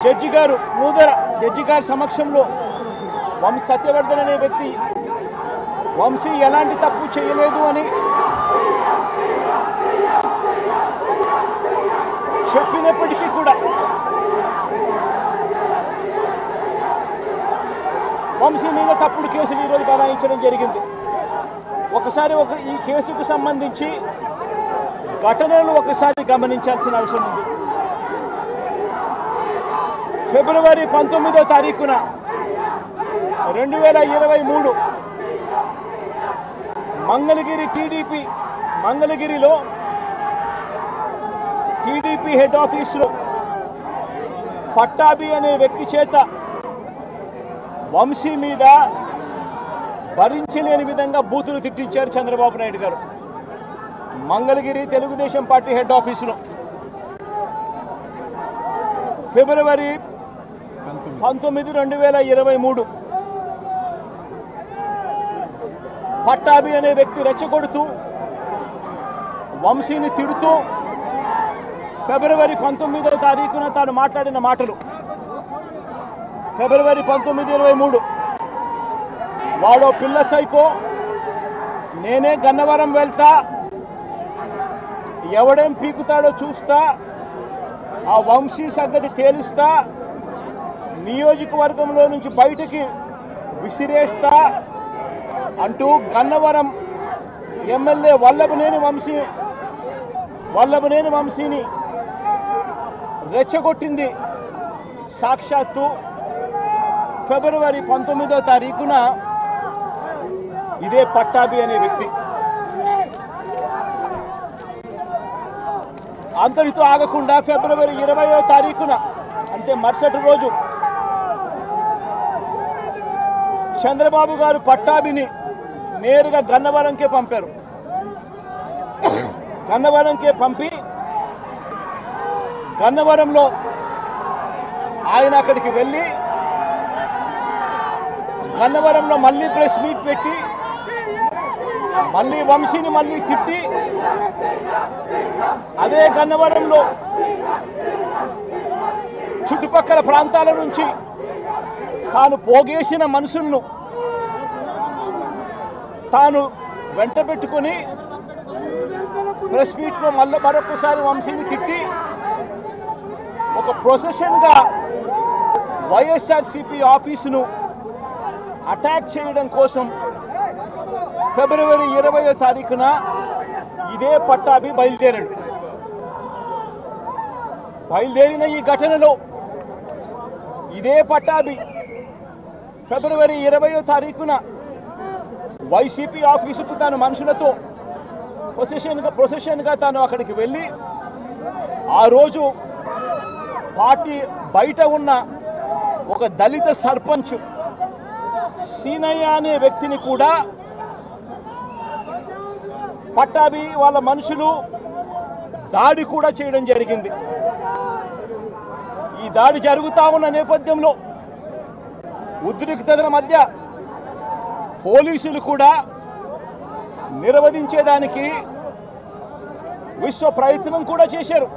Judge గారు నూదర judge గారి సమక్షంలో సత్యవర్ధన్ అనే వ్యక్తి వంశీ ఎలాంటి తప్పు చేయలేదు అని చెప్పినప్పటికీ కూడా వంశీ మీద తప్పుడు కేసులు ఈరోజు బనాయించడం జరిగింది. ఒకసారి ఈ కేసుకు సంబంధించి ఘటనలు ఒకసారి గమనించాల్సిన అవసరం ఉంది. ఫిబ్రవరి 19వ తారీఖున 2023 మంగళగిరిలో టీడీపీ హెడ్ ఆఫీసులో పట్టాభి అనే వ్యక్తి చేత వంశీ మీద భరించలేని విధంగా బూతులు తిట్టించారు చంద్రబాబు నాయుడు గారు. మంగళగిరి తెలుగుదేశం పార్టీ హెడ్ ఆఫీసులో ఫిబ్రవరి 19, 2023 పట్టాభి అనే వ్యక్తి రెచ్చగొడుతూ వంశీని తిడుతూ ఫిబ్రవరి 19వ తారీఖున తాను మాట్లాడిన మాటలు. ఫిబ్రవరి 19, 23 వాడో పిల్ల సైకో, నేనే గన్నవరం వెళ్తా, ఎవడేం పీకుతాడో చూస్తా, ఆ వంశీ సంగతి తేలుస్తా, నియోజకవర్గంలో నుంచి బయటికి విసిరేస్తా అంటూ గన్నవరం ఎమ్మెల్యే వల్లభనేని వంశీని రెచ్చగొట్టింది సాక్షాత్తు ఫిబ్రవరి 19వ తారీఖున ఇదే పట్టాభి అనే వ్యక్తి. అంతటితో ఆగకుండా ఫిబ్రవరి 20వ తారీఖున అంటే మరుసటి రోజు చంద్రబాబు గారు పట్టాభిని నేరుగా గన్నవరంకే పంపారు. గన్నవరంకే పంపి గన్నవరంలో ఆయన అక్కడికి వెళ్ళి గన్నవరంలో మళ్ళీ ప్రెస్ మీట్ పెట్టి మళ్ళీ వంశీని మళ్ళీ తిట్టి అదే గన్నవరంలో చుట్టుపక్కల ప్రాంతాల నుంచి తాను పోగేసిన మనుషులను తాను వెంట పెట్టుకొని ప్రెస్ మీట్లో మళ్ళీ మరొకసారి వంశీని తిట్టి ఒక ప్రొసెషన్గా వైఎస్ఆర్సీపీ ఆఫీసును అటాక్ చేయడం కోసం ఫిబ్రవరి 20వ తారీఖున ఇదే పట్టాభి బయలుదేరిన ఈ ఘటనలో ఇదే పట్టాభి ఫిబ్రవరి 20వ తారీఖున వైసీపీ ఆఫీసుకు తాను మనుషులతో ప్రొసెషన్గా తాను అక్కడికి వెళ్ళి ఆ రోజు పార్టీ బయట ఉన్న ఒక దళిత సర్పంచ్ సీనయ్య అనే వ్యక్తిని కూడా పట్టాభి వాళ్ళ మనుషులు దాడి కూడా చేయడం జరిగింది. ఈ దాడి జరుగుతూ ఉన్న నేపథ్యంలో ఉద్రిక్తతల మధ్య పోలీసులు కూడా నిర్వహించేదానికి విశ్వ ప్రయత్నం కూడా చేశారు.